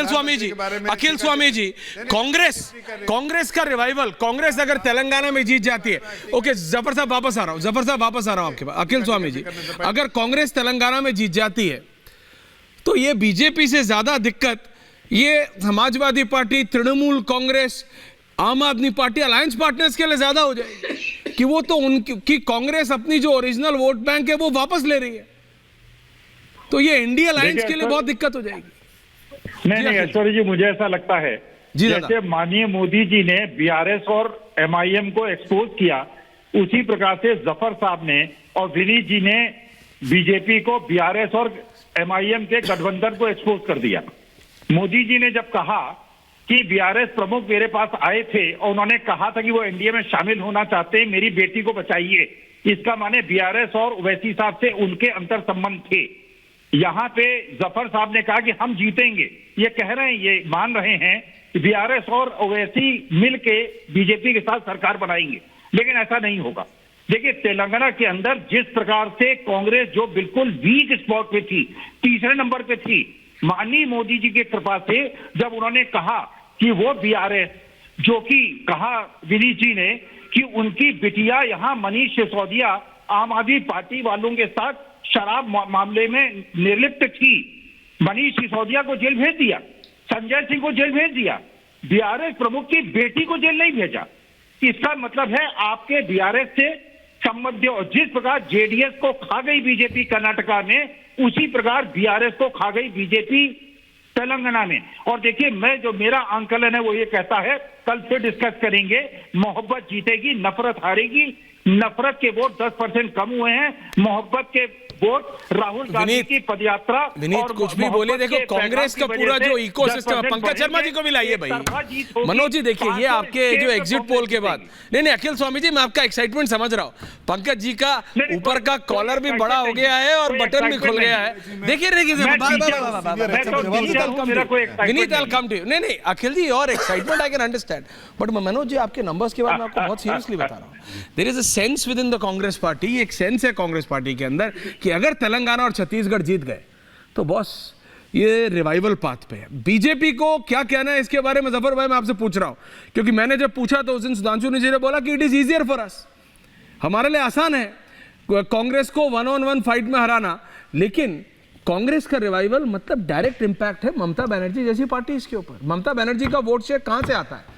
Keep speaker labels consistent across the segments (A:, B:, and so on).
A: अखिल स्वामी जी, कांग्रेस का रिवाइवल, कांग्रेस अगर तेलंगाना में जीत जाती है, ओके जफर साहब वापस आ रहा हूं आपके पास। अखिल स्वामी जी, अगर कांग्रेस तेलंगाना में जीत जाती है तो ये बीजेपी से ज्यादा दिक्कत ये समाजवादी पार्टी, तृणमूल कांग्रेस, आम आदमी पार्टी, अलायंस पार्टनर्स के लिए ज्यादा हो जाएगी कि वो तो उनकी कांग्रेस अपनी जो ओरिजिनल वोट बैंक है वो वापस ले रही है, तो ये इंडिया अलायंस के लिए बहुत दिक्कत हो जाएगी।
B: नहीं ऐश्वर्य जी, मुझे ऐसा लगता है जैसे माननीय मोदी जी ने बीआरएस और एमआईएम को एक्सपोज किया, उसी प्रकार से जफर साहब ने और विनीत जी ने बीजेपी को बीआरएस और एमआईएम के गठबंधन को एक्सपोज कर दिया। मोदी जी ने जब कहा कि बीआरएस प्रमुख मेरे पास आए थे और उन्होंने कहा था कि वो एनडीए में शामिल होना चाहते हैं, मेरी बेटी को बचाइए, इसका माने बीआरएस और ओवैसी साहब से उनके अंतर संबंध थे। यहाँ पे जफर साहब ने कहा कि हम जीतेंगे, ये कह रहे हैं, ये मान रहे हैं कि बीआरएस और ओवैसी मिलके बीजेपी के साथ सरकार बनाएंगे, लेकिन ऐसा नहीं होगा। देखिए तेलंगाना के अंदर जिस प्रकार से कांग्रेस जो बिल्कुल वीक स्पॉट पे थी, तीसरे नंबर पे थी, माननीय मोदी जी की कृपा से जब उन्होंने कहा कि वो बीआरएस, जो कि कहा विनीत जी ने कि उनकी बिटिया यहाँ मनीष सिसोदिया आम आदमी पार्टी वालों के साथ शराब मामले में निर्लिप्त थी, मनीष सिसोदिया को जेल भेज दिया, संजय सिंह को जेल भेज दिया, बीआरएस प्रमुख की बेटी को जेल नहीं भेजा। इसका मतलब है आपके बीआरएस से संबंध, जिस प्रकार जेडीएस को खा गई बीजेपी कर्नाटका में, उसी प्रकार बीआरएस को खा गई बीजेपी तेलंगाना में। और देखिए मैं, जो मेरा आंकलन है वो ये कहता है, कल फिर डिस्कस करेंगे, मोहब्बत जीतेगी, नफरत हारेगी। नफरत के वोट 10% कम हुए हैं, मोहब्बत के वोट राहुल गांधी की पदयात्रा
A: और कुछ भी बोले, देखो कांग्रेस का पूरा जो इकोसिस्टम, पंकज शर्मा जी को भी लाइए भाई। मनोज जी देखिए, ये आपके जो एग्जिट पोल के बाद, नहीं अखिल स्वामी जी, मैं आपका एक्साइटमेंट समझ रहा हूँ, पंकज जी का ऊपर का कॉलर भी बड़ा हो गया है और बटन भी खुल गया है। देखिए Vineet, I will come to you. नहीं अखिल जी, और excitement I can understand, but Manoj ji आपके नंबर्स के बाद मैं आपको बहुत सीरियसली बता रहा हूँ, there is a sense within the Congress party, एक सेंस है कांग्रेस पार्टी के अंदर कि अगर तेलंगाना और छत्तीसगढ़ जीत गए तो बॉस ये रिवाइवल पाथ पे है। बीजेपी को क्या कहना है इसके बारे में जफर भाई, मैं आपसे पूछ रहा हूं, क्योंकि मैंने जब पूछा तो उस दिन सुधांशु जी ने बोला कि it is easier for us, हमारे लिए आसान है कांग्रेस को 1-on-1 फाइट में हराना, लेकिन कांग्रेस का रिवाइवल मतलब डायरेक्ट इंपैक्ट है ममता बनर्जी जैसी पार्टी इसके ऊपर। ममता बनर्जी का वोट शेयर कहां से आता है?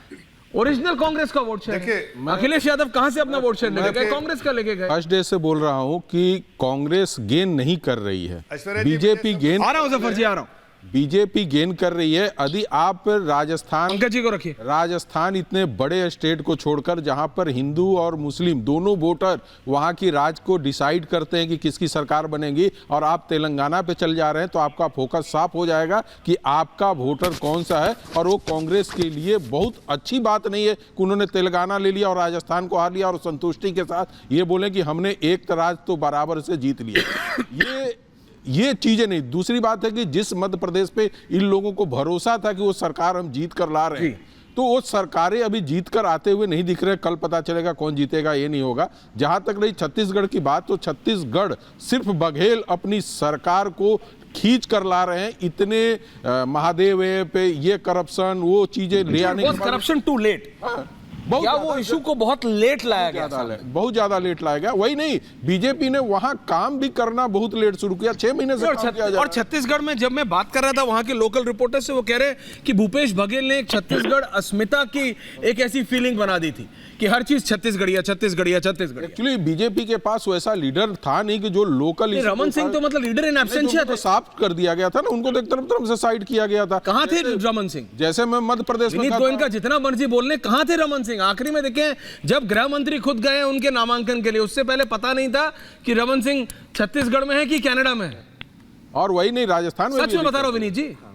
A: ओरिजिनल कांग्रेस का वोट शेयर। अखिलेश यादव कहां से अपना वोट शेयर लेके गए? कांग्रेस का लेके गए।
C: फर्स्ट डे से बोल रहा हूं कि कांग्रेस गेन नहीं कर रही है, बीजेपी गेन।
A: आ रहा हूं जफर जी, आ रहा हूं।
C: बीजेपी गेन कर रही है। यदि आप राजस्थान,
A: पंकज जी को रखिए,
C: राजस्थान इतने बड़े स्टेट को छोड़कर जहां पर हिंदू और मुस्लिम दोनों वोटर वहां की राज को डिसाइड करते हैं कि किसकी सरकार बनेगी, और आप तेलंगाना पे चल जा रहे हैं, तो आपका फोकस साफ हो जाएगा कि आपका वोटर कौन सा है। और वो कांग्रेस के लिए बहुत अच्छी बात नहीं है कि उन्होंने तेलंगाना ले लिया और राजस्थान को हार लिया और संतुष्टि के साथ ये बोले कि हमने एक राज तो बराबर से जीत लिया। ये चीजें नहीं। दूसरी बात है कि जिस मध्य प्रदेश पे इन लोगों को भरोसा था कि वो सरकार हम जीत कर ला रहे हैं, तो वो सरकारें अभी जीत कर आते हुए नहीं दिख रहे। कल पता चलेगा कौन जीतेगा, ये नहीं होगा। जहां तक रही छत्तीसगढ़ की बात, तो छत्तीसगढ़ सिर्फ बघेल अपनी सरकार को खींच कर ला रहे हैं। इतने महादेव पे ये करप्शन, वो चीजें ले आने के बाद,
A: करप्शन टू लेट, या वो इशू को बहुत लेट लाया गया,
C: बहुत ज्यादा लेट लाया गया। वही नहीं, बीजेपी ने वहां काम भी करना बहुत लेट शुरू किया, 6 महीने से काम किया जा।
A: और छत्तीसगढ़ में जब मैं बात कर रहा था वहां के लोकल रिपोर्टर से, वो कह रहे हैं कि भूपेश बघेल ने एक छत्तीसगढ़ अस्मिता की एक ऐसी फीलिंग बना दी थी कि हर चीज छत्तीसगढ़िया छत्तीसगढ़िया छत्तीसगढ़।
C: एक्चुअली बीजेपी के पास वैसा लीडर था नहीं कि जो लोकल।
A: रमन सिंह तो मतलब लीडर इन एब्सेंशिया
C: तो साफ कर दिया गया था ना, उनको तो एक तरफ से साइड किया गया था।
A: कहां थे रमन सिंह?
C: जैसे मैं मध्य प्रदेश में
A: इनका जितना मर्जी बोलने, कहां थे रमन सिंह? आखिरी में देखें जब गृह मंत्री खुद गए उनके नामांकन के लिए, उससे पहले पता नहीं था कि रमन सिंह छत्तीसगढ़ में है कि कनाडा में है।
C: और वही नहीं, राजस्थान में
A: सच में बता रहा हूं विनीत जी।